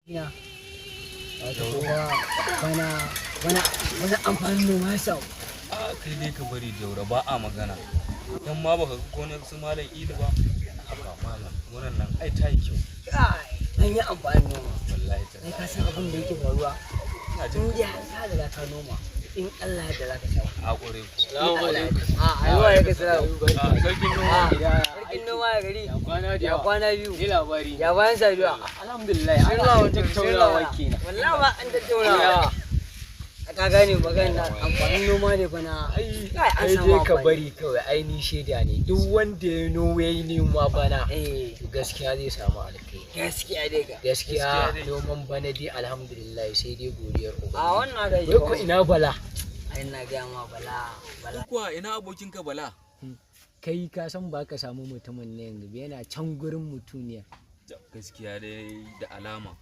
Ya, wato kuma bana amfanin noma ya samu. A kai dai ka bari Jauro ba a magana. Dan ma baka ga gonar su malam Ilu ba. Haba malam, gonar nan ai ta yi kyau. An yi amfanin noma. Wallahi ta. Kai ka san abin da yake faruwa. Ina In jin dai har ka riga ka noma, in Allah ya yarda za ka samu. hakuri ku. Salamu alaikum. Aiwa ya kasa. Sarkin noma gida. Sarkin noma ya gari. Kwana da Ya kwana biyu. Ni labari. Ya bayan safiya. Alhamdulillah. Sun Ana lawa tattaunawa kenan. Wallahi ba an tattaunawa. Ka gane magana amfanin noma ne fa na. Kai an Kai samu dai ka amfani. bari kawai aini shaida ne duk wanda ya noma yayi noma bana Eh, gaskiya zai samu alkai. gaskiya dai ka. Gaskiya noman bana dai alhamdulillah sai dai godiyar A ubangiji. wannan da Wai ko ina bala ai na ga ma bala. Kuwa ina abokinka Bala? kai ka san ba ka samu mutumin ne yanzu yana can gurin mutuniya. Gaskiya dai da alama.